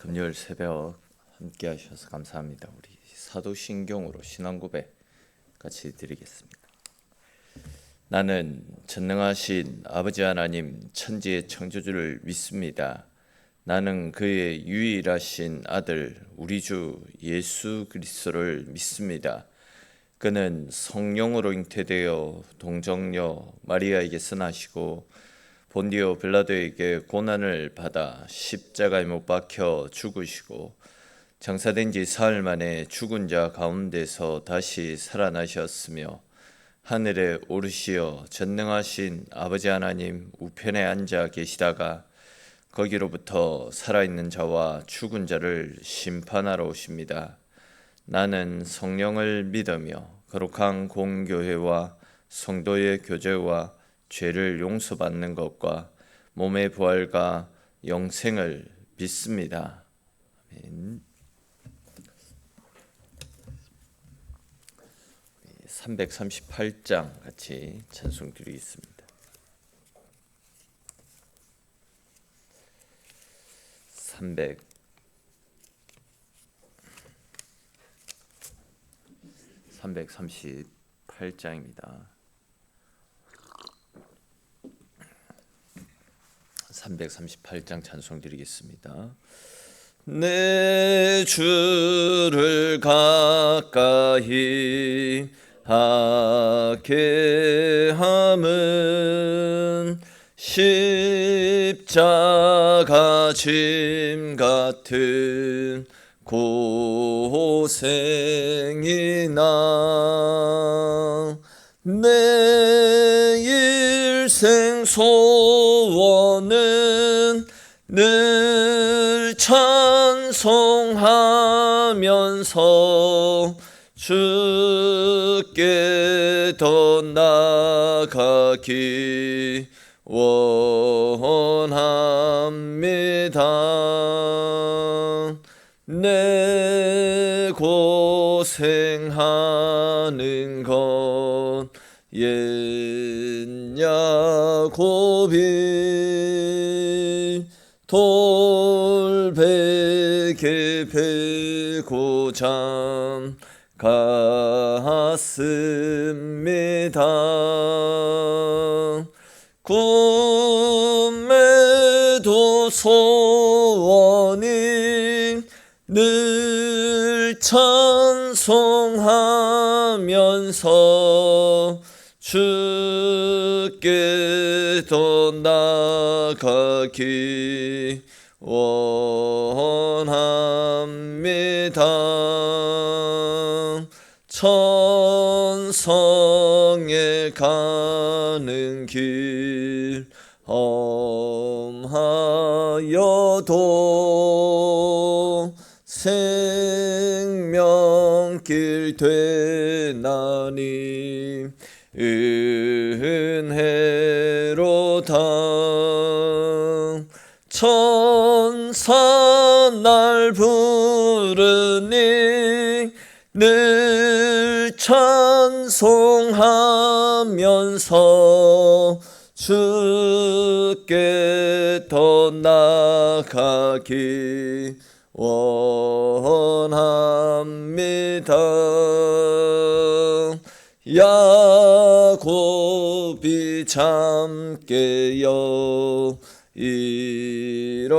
금요일 새벽 함께 하셔서 감사합니다. 우리 사도신경으로 신앙 고백 같이 드리겠습니다. 나는 전능하신 아버지 하나님 천지의 창조주를 믿습니다. 나는 그의 유일하신 아들 우리 주 예수 그리스도를 믿습니다. 그는 성령으로 잉태되어 동정녀 마리아에게서 나시고 본디오 빌라도에게 고난을 받아 십자가에 못 박혀 죽으시고 장사된 지 사흘 만에 죽은 자 가운데서 다시 살아나셨으며 하늘에 오르시어 전능하신 아버지 하나님 우편에 앉아 계시다가 거기로부터 살아있는 자와 죽은 자를 심판하러 오십니다. 나는 성령을 믿으며 거룩한 공교회와 성도의 교제와 죄를 용서받는 것과 몸의 부활과 영생을 믿습니다. 아멘. 338장 같이 찬송 드리겠습니다. 338장입니다. 338장 찬송 드리겠습니다. 내 주를 가까이 하게 함은 십자가 짐 같은 고생이나 내 일생 소원은 늘 찬송하면서 주께 더 나아가기 원합니다. 내 고생하는 것 옛 야곱이 돌베개 베고 잠갔습니다. 꿈에도 소원이 늘 찬송하면서 주께 더 나아가기 원합니다. 천성에 가는 길 험하여도 생명길 되나니 은혜로다. 천사 날 부르니 늘 찬송하면서 주께 더 나아가기 원합니다. 야곱이 잠 깨어 일어난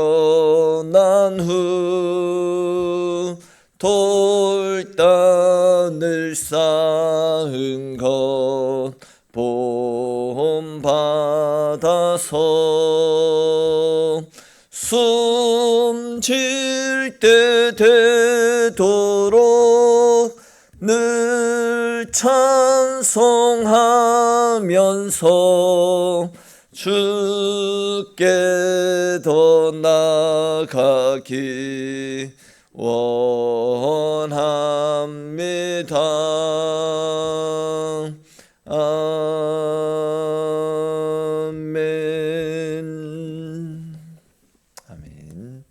후 돌단을 쌓은 것 본받아서 숨질 때 되도록 늘 찬송하면서 주께 더 나아가기 원합니다. 아멘. 아멘.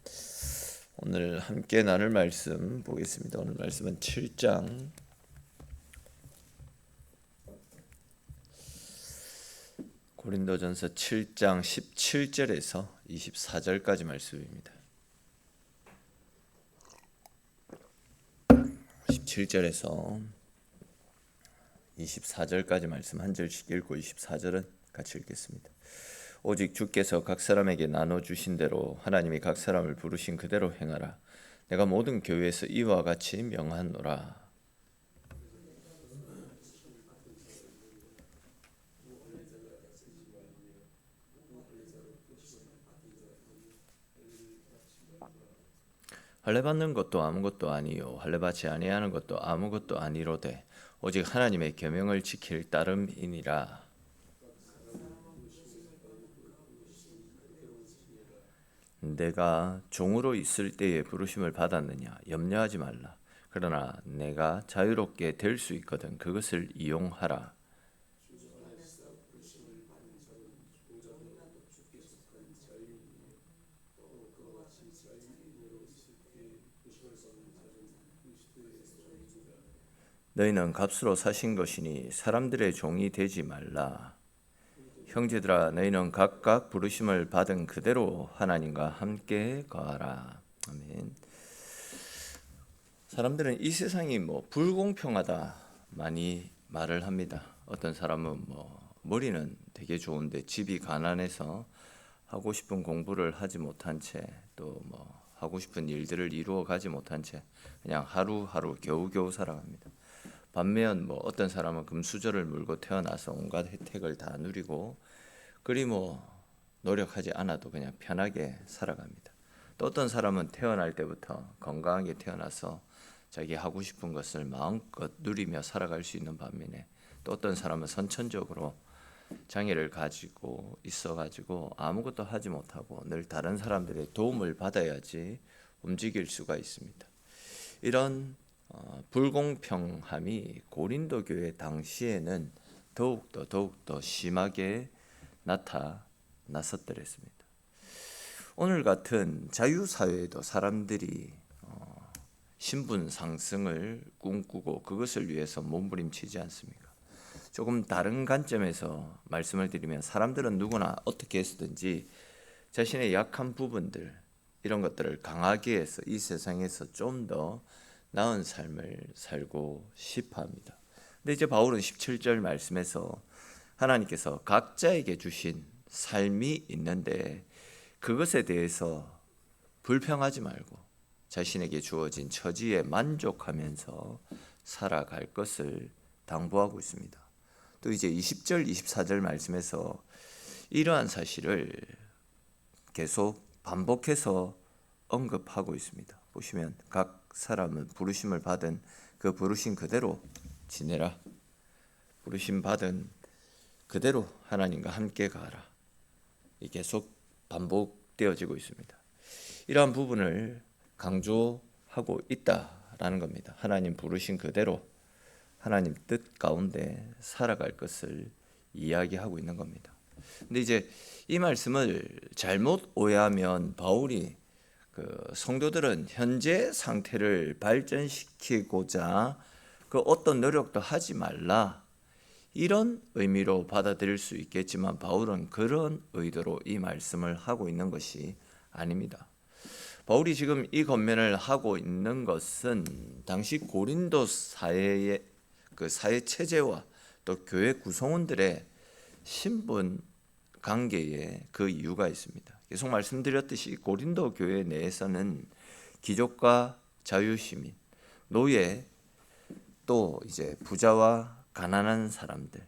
오늘 함께 나눌 말씀 보겠습니다. 오늘 말씀은 7장 고린도전서 7장 17절에서 24절까지 말씀입니다. 27절에서 24절까지 말씀 한 절씩 읽고 24절은 같이 읽겠습니다. 오직 주께서 각 사람에게 나눠주신 대로 하나님이 각 사람을 부르신 그대로 행하라. 내가 모든 교회에서 이와 같이 명하노라. 할례 받는 것도 아무것도 아니요 할례 받지 아니하는 것도 아무것도 아니로되 오직 하나님의 계명을 지킬 따름이니라. 내가 종으로 있을 때에 부르심을 받았느냐 염려하지 말라. 그러나 내가 자유롭게 될 수 있거든 그것을 이용하라. 너희는 값으로 사신 것이니 사람들의 종이 되지 말라. 형제들아 너희는 각각 부르심을 받은 그대로 하나님과 함께 거하라. 아멘. 사람들은 이 세상이 불공평하다 많이 말을 합니다. 어떤 사람은 머리는 되게 좋은데 집이 가난해서 하고 싶은 공부를 하지 못한 채 또 하고 싶은 일들을 이루어 가지 못한 채 그냥 하루하루 겨우겨우 살아갑니다. 반면 어떤 사람은 금수저를 물고 태어나서 온갖 혜택을 다 누리고 그리 노력하지 않아도 그냥 편하게 살아갑니다. 또 어떤 사람은 태어날 때부터 건강하게 태어나서 자기 하고 싶은 것을 마음껏 누리며 살아갈 수 있는 반면에 또 어떤 사람은 선천적으로 장애를 가지고 있어가지고 아무것도 하지 못하고 늘 다른 사람들의 도움을 받아야지 움직일 수가 있습니다. 이런 불공평함이 고린도 교회 당시에는 더욱더 심하게 나타났었더랬습니다. 오늘 같은 자유사회에도 사람들이 신분 상승을 꿈꾸고 그것을 위해서 몸부림치지 않습니까? 조금 다른 관점에서 말씀을 드리면 사람들은 누구나 어떻게 해서든지 자신의 약한 부분들 이런 것들을 강하게 해서 이 세상에서 좀 더 나은 삶을 살고 싶어 합니다. 근데 이제 바울은 17절 말씀에서 하나님께서 각자에게 주신 삶이 있는데 그것에 대해서 불평하지 말고 자신에게 주어진 처지에 만족하면서 살아갈 것을 당부하고 있습니다. 또 이제 20절, 24절 말씀에서 이러한 사실을 계속 반복해서 언급하고 있습니다. 보시면 각 사람은 부르심을 받은 그 부르신 그대로 지내라. 부르심 받은 그대로 하나님과 함께 가라. 이 계속 반복되어지고 있습니다. 이러한 부분을 강조하고 있다라는 겁니다. 하나님 부르신 그대로 하나님 뜻 가운데 살아갈 것을 이야기하고 있는 겁니다. 근데 이제 이 말씀을 잘못 오해하면 바울이 성도들은 현재 상태를 발전시키고자 어떤 노력도 하지 말라 이런 의미로 받아들일 수 있겠지만 바울은 그런 의도로 이 말씀을 하고 있는 것이 아닙니다. 바울이 지금 이 권면을 하고 있는 것은 당시 고린도 사회의 사회 체제와 또 교회 구성원들의 신분 관계에 그 이유가 있습니다. 계속 말씀드렸듯이 고린도 교회 내에서는 귀족과 자유시민, 노예, 또 이제 부자와 가난한 사람들,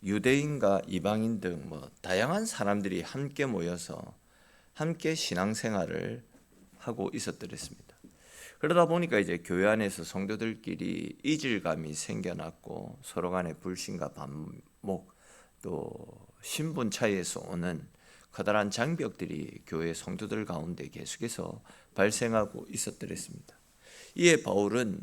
유대인과 이방인 등 다양한 사람들이 함께 모여서 함께 신앙생활을 하고 있었더랬습니다. 그러다 보니까 이제 교회 안에서 성도들끼리 이질감이 생겨났고 서로 간의 불신과 반목 또 신분 차이에서 오는 커다란 장벽들이 교회 성도들 가운데 계속해서 발생하고 있었더랬습니다. 이에 바울은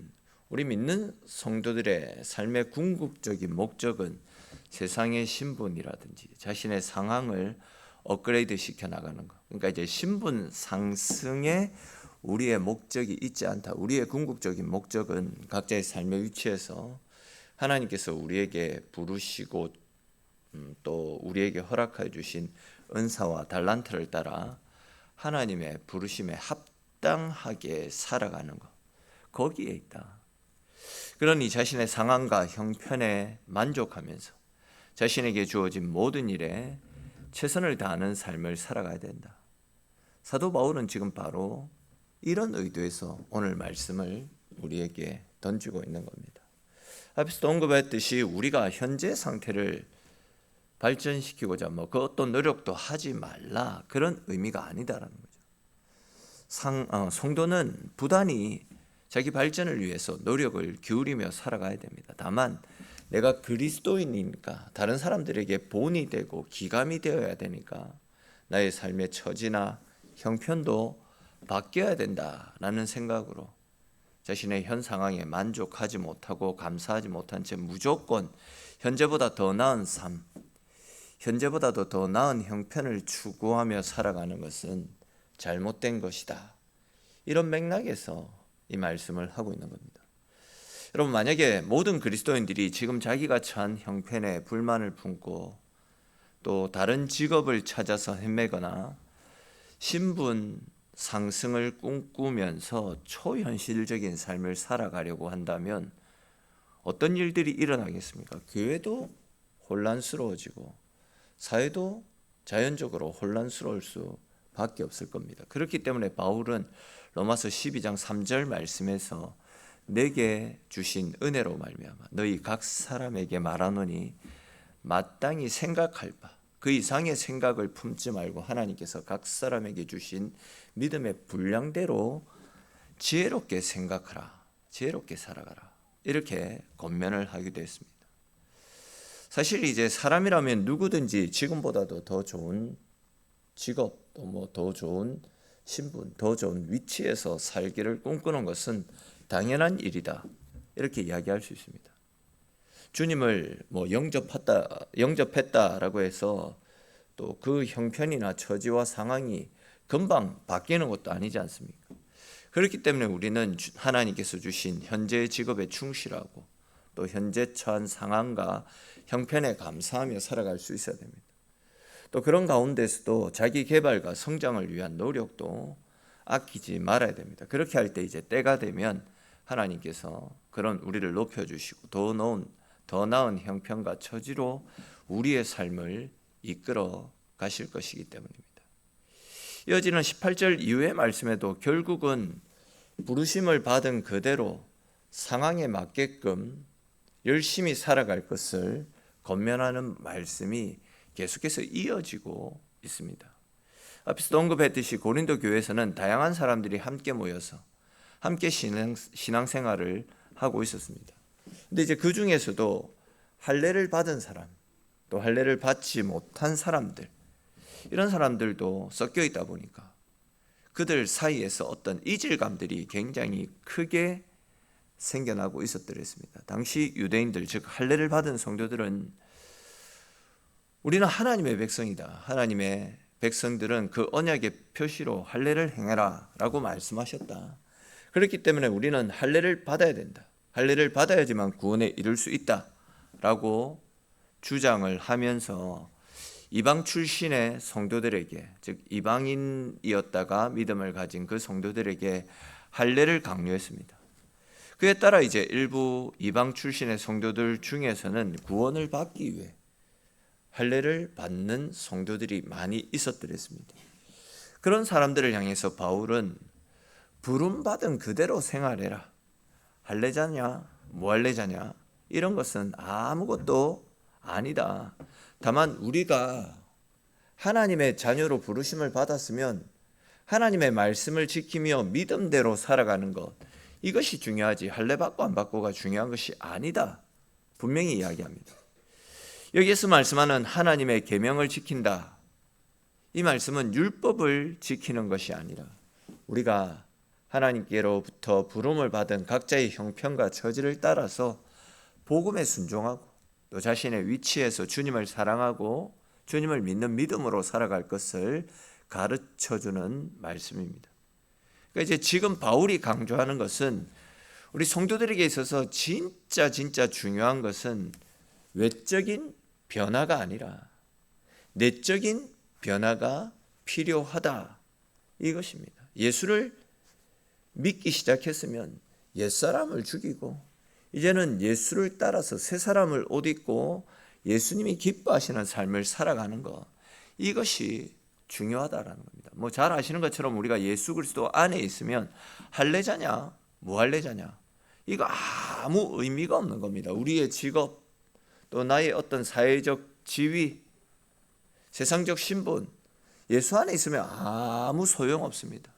우리 믿는 성도들의 삶의 궁극적인 목적은 세상의 신분이라든지 자신의 상황을 업그레이드 시켜 나가는 것. 그러니까 이제 신분 상승에 우리의 목적이 있지 않다. 우리의 궁극적인 목적은 각자의 삶의 위치에서 하나님께서 우리에게 부르시고 또 우리에게 허락해 주신 은사와 달란트를 따라 하나님의 부르심에 합당하게 살아가는 것. 거기에 있다. 그러니 자신의 상황과 형편에 만족하면서 자신에게 주어진 모든 일에 최선을 다하는 삶을 살아가야 된다. 사도 바울은 지금 바로 이런 의도에서 오늘 말씀을 우리에게 던지고 있는 겁니다. 앞에서도 언급했듯이 우리가 현재 상태를 발전시키고자 그 어떤 노력도 하지 말라, 그런 의미가 아니다라는 거죠. 성도는 부단히 자기 발전을 위해서 노력을 기울이며 살아가야 됩니다. 다만 내가 그리스도인이니까 다른 사람들에게 본이 되고 기감이 되어야 되니까 나의 삶의 처지나 형편도 바뀌어야 된다라는 생각으로 자신의 현 상황에 만족하지 못하고 감사하지 못한 채 무조건 현재보다 더 나은 삶, 현재보다도 더 나은 형편을 추구하며 살아가는 것은 잘못된 것이다. 이런 맥락에서 이 말씀을 하고 있는 겁니다. 여러분, 만약에 모든 그리스도인들이 지금 자기가 처한 형편에 불만을 품고 또 다른 직업을 찾아서 헤매거나 신분 상승을 꿈꾸면서 초현실적인 삶을 살아가려고 한다면 어떤 일들이 일어나겠습니까? 교회도 혼란스러워지고 사회도 자연적으로 혼란스러울 수밖에 없을 겁니다. 그렇기 때문에 바울은 로마서 12장 3절 말씀에서 내게 주신 은혜로 말미암아 너희 각 사람에게 말하노니 마땅히 생각할 바 그 이상의 생각을 품지 말고 하나님께서 각 사람에게 주신 믿음의 분량대로 지혜롭게 생각하라, 지혜롭게 살아가라, 이렇게 권면을 하기도 했습니다. 사실 이제 사람이라면 누구든지 지금보다도 더 좋은 직업, 또 더 좋은 신분, 더 좋은 위치에서 살기를 꿈꾸는 것은 당연한 일이다, 이렇게 이야기할 수 있습니다. 주님을 영접했다라고 해서 또 그 형편이나 처지와 상황이 금방 바뀌는 것도 아니지 않습니까? 그렇기 때문에 우리는 하나님께서 주신 현재의 직업에 충실하고 또 현재 처한 상황과 형편에 감사하며 살아갈 수 있어야 됩니다. 또 그런 가운데서도 자기 개발과 성장을 위한 노력도 아끼지 말아야 됩니다. 그렇게 할 때 이제 때가 되면 하나님께서 그런 우리를 높여주시고 더 나은 형편과 처지로 우리의 삶을 이끌어 가실 것이기 때문입니다. 이어지는 18절 이후의 말씀에도 결국은 부르심을 받은 그대로 상황에 맞게끔 열심히 살아갈 것을 권면하는 말씀이 계속해서 이어지고 있습니다. 앞에서 언급했듯이 고린도 교회에서는 다양한 사람들이 함께 모여서 함께 신앙생활을 하고 있었습니다. 근데 이제 그 중에서도 할례를 받은 사람, 또 할례를 받지 못한 사람들, 이런 사람들도 섞여 있다 보니까 그들 사이에서 어떤 이질감들이 굉장히 크게 생겨나고 있었더랬습니다. 당시 유대인들, 즉 할례를 받은 성도들은 우리는 하나님의 백성이다, 하나님의 백성들은 그 언약의 표시로 할례를 행해라 라고 말씀하셨다. 그렇기 때문에 우리는 할례를 받아야 된다, 할례를 받아야지만 구원에 이를 수 있다 라고 주장을 하면서 이방 출신의 성도들에게, 즉 이방인이었다가 믿음을 가진 그 성도들에게 할례를 강요했습니다. 그에 따라 이제 일부 이방 출신의 성도들 중에서는 구원을 받기 위해 할례를 받는 성도들이 많이 있었더랬습니다. 그런 사람들을 향해서 바울은 부름받은 그대로 생활해라, 할례자냐 무할례자냐 이런 것은 아무것도 아니다. 다만 우리가 하나님의 자녀로 부르심을 받았으면 하나님의 말씀을 지키며 믿음대로 살아가는 것, 이것이 중요하지 할례 받고 안 받고가 중요한 것이 아니다, 분명히 이야기합니다. 여기에서 말씀하는 하나님의 계명을 지킨다, 이 말씀은 율법을 지키는 것이 아니라 우리가 하나님께로부터 부름을 받은 각자의 형편과 처지를 따라서 복음에 순종하고 또 자신의 위치에서 주님을 사랑하고 주님을 믿는 믿음으로 살아갈 것을 가르쳐주는 말씀입니다. 그러니까 이제 지금 바울이 강조하는 것은 우리 성도들에게 있어서 진짜 중요한 것은 외적인 변화가 아니라 내적인 변화가 필요하다, 이것입니다. 예수를 믿기 시작했으면 옛사람을 죽이고 이제는 예수를 따라서 새 사람을 옷 입고 예수님이 기뻐하시는 삶을 살아가는 것, 이것이 중요하다라는 겁니다. 뭐 잘 아시는 것처럼 우리가 예수 그리스도 안에 있으면 할례자냐 무할례자냐 이거 아무 의미가 없는 겁니다. 우리의 직업, 또 나의 어떤 사회적 지위, 세상적 신분, 예수 안에 있으면 아무 소용없습니다.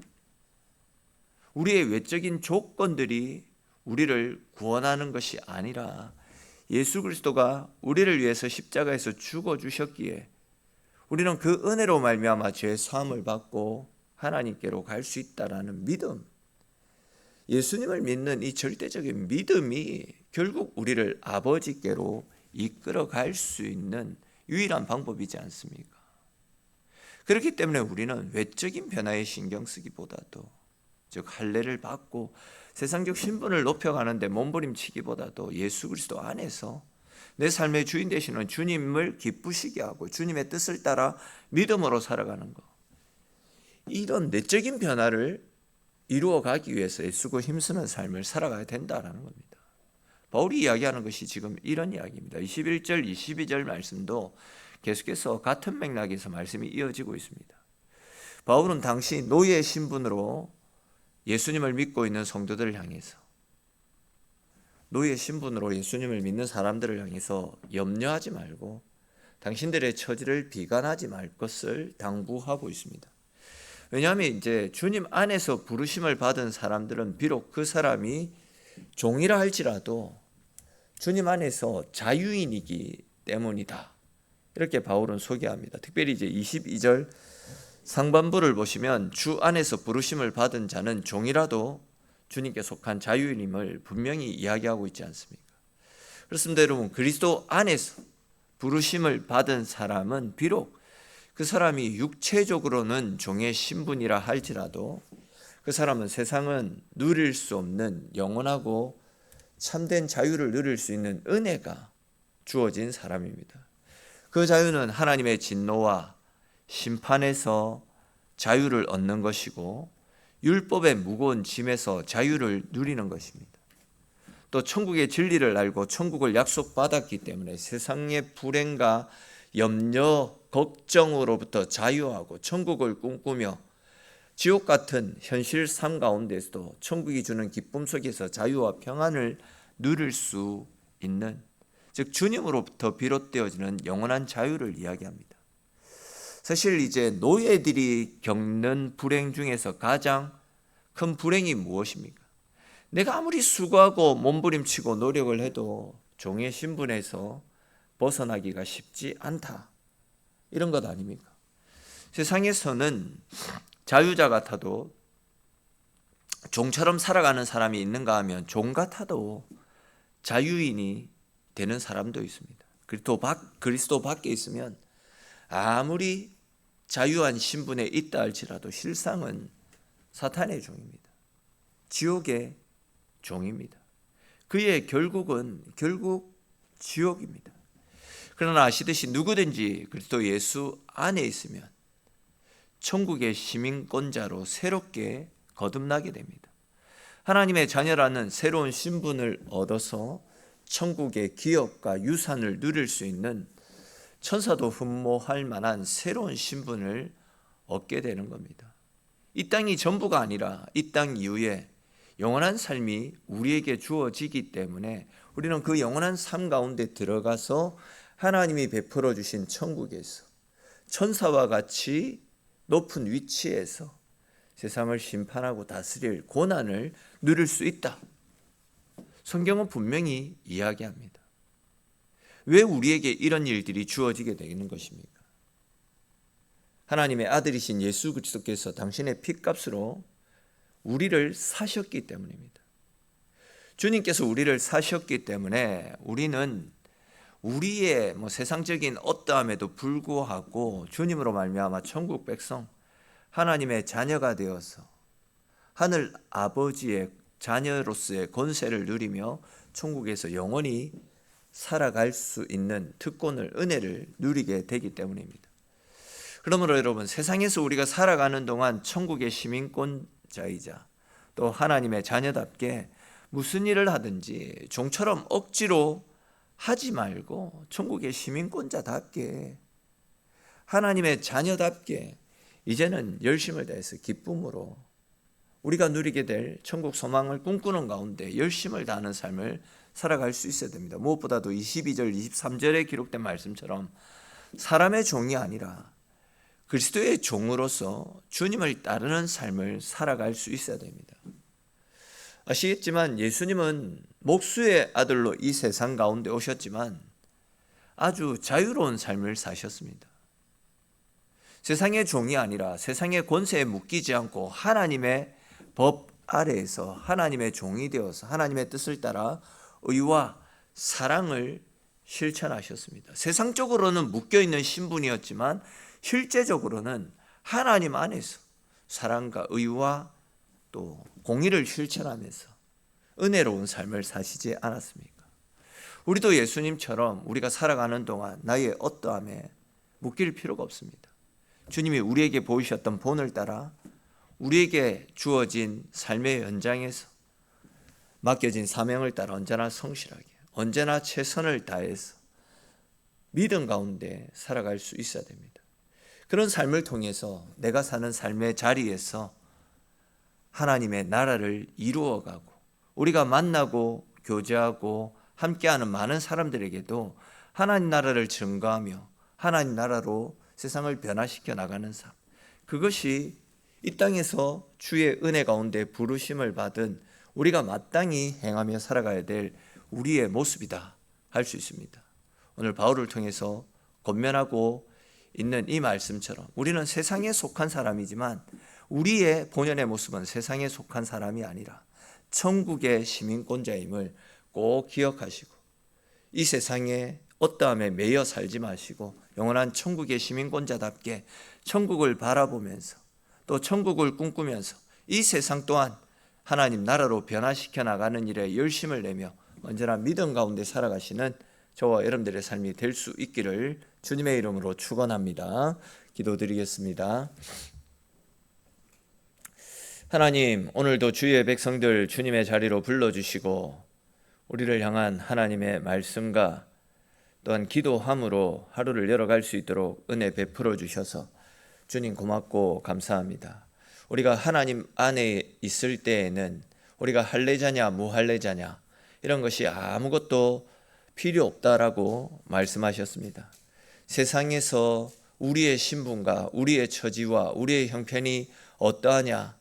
우리의 외적인 조건들이 우리를 구원하는 것이 아니라 예수 그리스도가 우리를 위해서 십자가에서 죽어주셨기에 우리는 그 은혜로 말미암아 죄 사함을 받고 하나님께로 갈 수 있다라는 믿음, 예수님을 믿는 이 절대적인 믿음이 결국 우리를 아버지께로 이끌어 갈 수 있는 유일한 방법이지 않습니까? 그렇기 때문에 우리는 외적인 변화에 신경 쓰기보다도, 즉 할례를 받고 세상적 신분을 높여가는데 몸부림치기보다도 예수 그리스도 안에서 내 삶의 주인 되시는 주님을 기쁘시게 하고 주님의 뜻을 따라 믿음으로 살아가는 것, 이런 내적인 변화를 이루어가기 위해서 애쓰고 힘쓰는 삶을 살아가야 된다는 겁니다. 바울이 이야기하는 것이 지금 이런 이야기입니다. 21절, 22절 말씀도 계속해서 같은 맥락에서 말씀이 이어지고 있습니다. 바울은 당시 노예 신분으로 예수님을 믿고 있는 성도들을 향해서, 노예 신분으로 예수님을 믿는 사람들을 향해서 염려하지 말고 당신들의 처지를 비관하지 말 것을 당부하고 있습니다. 왜냐하면 이제 주님 안에서 부르심을 받은 사람들은 비록 그 사람이 종이라 할지라도 주님 안에서 자유인이기 때문이다, 이렇게 바울은 소개합니다. 특별히 이제 22절 상반부를 보시면 주 안에서 부르심을 받은 자는 종이라도 주님께 속한 자유인임을 분명히 이야기하고 있지 않습니까? 그렇습니다. 여러분, 그리스도 안에서 부르심을 받은 사람은 비록 그 사람이 육체적으로는 종의 신분이라 할지라도 그 사람은 세상은 누릴 수 없는 영원하고 참된 자유를 누릴 수 있는 은혜가 주어진 사람입니다. 그 자유는 하나님의 진노와 심판에서 자유를 얻는 것이고 율법의 무거운 짐에서 자유를 누리는 것입니다. 또 천국의 진리를 알고 천국을 약속받았기 때문에 세상의 불행과 염려, 걱정으로부터 자유하고 천국을 꿈꾸며 지옥 같은 현실 삶 가운데서도 천국이 주는 기쁨 속에서 자유와 평안을 누릴 수 있는, 즉 주님으로부터 비롯되어지는 영원한 자유를 이야기합니다. 사실 이제 노예들이 겪는 불행 중에서 가장 큰 불행이 무엇입니까? 내가 아무리 수고하고 몸부림치고 노력을 해도 종의 신분에서 벗어나기가 쉽지 않다, 이런 것 아닙니까? 세상에서는 자유자 같아도 종처럼 살아가는 사람이 있는가 하면 종 같아도 자유인이 되는 사람도 있습니다. 그리스도 밖에 있으면 아무리 자유한 신분에 있다 할지라도 실상은 사탄의 종입니다. 지옥의 종입니다. 그의 결국은 결국 지옥입니다. 그러나 아시듯이 누구든지 그리스도 예수 안에 있으면 천국의 시민권자로 새롭게 거듭나게 됩니다. 하나님의 자녀라는 새로운 신분을 얻어서 천국의 기업과 유산을 누릴 수 있는 천사도 흠모할 만한 새로운 신분을 얻게 되는 겁니다. 이 땅이 전부가 아니라 이 땅 이후에 영원한 삶이 우리에게 주어지기 때문에 우리는 그 영원한 삶 가운데 들어가서 하나님이 베풀어 주신 천국에서 천사와 같이 높은 위치에서 세상을 심판하고 다스릴 고난을 누릴 수 있다. 성경은 분명히 이야기합니다. 왜 우리에게 이런 일들이 주어지게 되는 것입니까? 하나님의 아들이신 예수 그리스도께서 당신의 핏값으로 우리를 사셨기 때문입니다. 주님께서 우리를 사셨기 때문에 우리는 우리의 세상적인 어떠함에도 불구하고 주님으로 말미암아 천국 백성, 하나님의 자녀가 되어서 하늘 아버지의 자녀로서의 권세를 누리며 천국에서 영원히 살아갈 수 있는 특권을, 은혜를 누리게 되기 때문입니다. 그러므로 여러분, 세상에서 우리가 살아가는 동안 천국의 시민권자이자 또 하나님의 자녀답게 무슨 일을 하든지 종처럼 억지로 하지 말고 천국의 시민권자답게, 하나님의 자녀답게 이제는 열심을 다해서 기쁨으로 우리가 누리게 될 천국 소망을 꿈꾸는 가운데 열심을 다하는 삶을 살아갈 수 있어야 됩니다. 무엇보다도 22절, 23절에 기록된 말씀처럼 사람의 종이 아니라 그리스도의 종으로서 주님을 따르는 삶을 살아갈 수 있어야 됩니다. 아시겠지만 예수님은 목수의 아들로 이 세상 가운데 오셨지만 아주 자유로운 삶을 사셨습니다. 세상의 종이 아니라 세상의 권세에 묶이지 않고 하나님의 법 아래에서 하나님의 종이 되어서 하나님의 뜻을 따라 의와 사랑을 실천하셨습니다. 세상적으로는 묶여있는 신분이었지만 실제적으로는 하나님 안에서 사랑과 의와 또 공의를 실천하면서 은혜로운 삶을 사시지 않았습니까? 우리도 예수님처럼 우리가 살아가는 동안 나의 어떠함에 묶일 필요가 없습니다. 주님이 우리에게 보이셨던 본을 따라 우리에게 주어진 삶의 연장에서 맡겨진 사명을 따라 언제나 성실하게, 언제나 최선을 다해서 믿음 가운데 살아갈 수 있어야 됩니다. 그런 삶을 통해서 내가 사는 삶의 자리에서 하나님의 나라를 이루어가고 우리가 만나고 교제하고 함께하는 많은 사람들에게도 하나님 나라를 증거하며 하나님 나라로 세상을 변화시켜 나가는 삶, 그것이 이 땅에서 주의 은혜 가운데 부르심을 받은 우리가 마땅히 행하며 살아가야 될 우리의 모습이다 할 수 있습니다. 오늘 바울을 통해서 권면하고 있는 이 말씀처럼 우리는 세상에 속한 사람이지만 우리의 본연의 모습은 세상에 속한 사람이 아니라 천국의 시민권자임을 꼭 기억하시고 이 세상에 어떠함에 매여 살지 마시고 영원한 천국의 시민권자답게 천국을 바라보면서 또 천국을 꿈꾸면서 이 세상 또한 하나님 나라로 변화시켜 나가는 일에 열심을 내며 언제나 믿음 가운데 살아가시는 저와 여러분들의 삶이 될 수 있기를 주님의 이름으로 축원합니다. 기도드리겠습니다. 하나님, 오늘도 주의 백성들 주님의 자리로 불러주시고 우리를 향한 하나님의 말씀과 또한 기도함으로 하루를 열어갈 수 있도록 은혜 베풀어 주셔서 주님 고맙고 감사합니다. 우리가 하나님 안에 있을 때에는 우리가 할례자냐 무할례자냐 이런 것이 아무것도 필요 없다라고 말씀하셨습니다. 세상에서 우리의 신분과 우리의 처지와 우리의 형편이 어떠하냐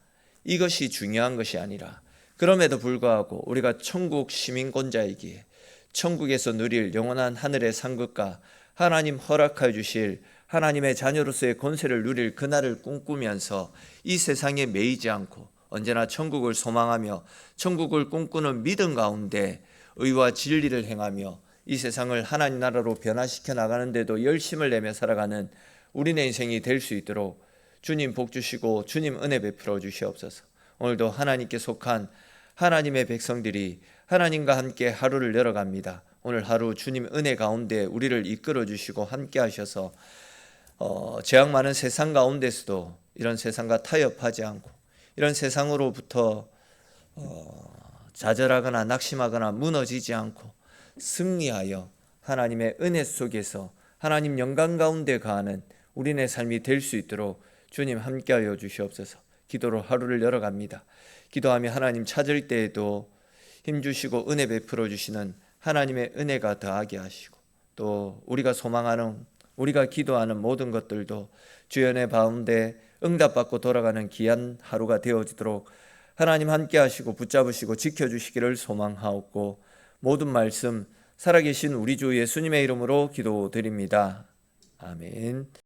이것이 중요한 것이 아니라 그럼에도 불구하고 우리가 천국 시민권자이기에 천국에서 누릴 영원한 하늘의 상급과 하나님 허락해 주실 하나님의 자녀로서의 권세를 누릴 그날을 꿈꾸면서 이 세상에 매이지 않고 언제나 천국을 소망하며 천국을 꿈꾸는 믿음 가운데 의와 진리를 행하며 이 세상을 하나님 나라로 변화시켜 나가는 데도 열심을 내며 살아가는 우리네 인생이 될 수 있도록 주님 복 주시고 주님 은혜 베풀어 주시옵소서. 오늘도 하나님께 속한 하나님의 백성들이 하나님과 함께 하루를 열어갑니다. 오늘 하루 주님 은혜 가운데 우리를 이끌어 주시고 함께 하셔서 재앙 많은 세상 가운데서도 이런 세상과 타협하지 않고 이런 세상으로부터 좌절하거나 낙심하거나 무너지지 않고 승리하여 하나님의 은혜 속에서 하나님 영광 가운데 거하는 우리네 삶이 될 수 있도록 주님 함께하여 주시옵소서. 기도로 하루를 열어갑니다. 기도하며 하나님 찾을 때에도 힘주시고 은혜 베풀어 주시는 하나님의 은혜가 더하게 하시고 또 우리가 소망하는 우리가 기도하는 모든 것들도 주의 은혜 가운데 응답받고 돌아가는 귀한 하루가 되어지도록 하나님 함께 하시고 붙잡으시고 지켜주시기를 소망하옵고 모든 말씀 살아계신 우리 주 예수님의 이름으로 기도드립니다. 아멘.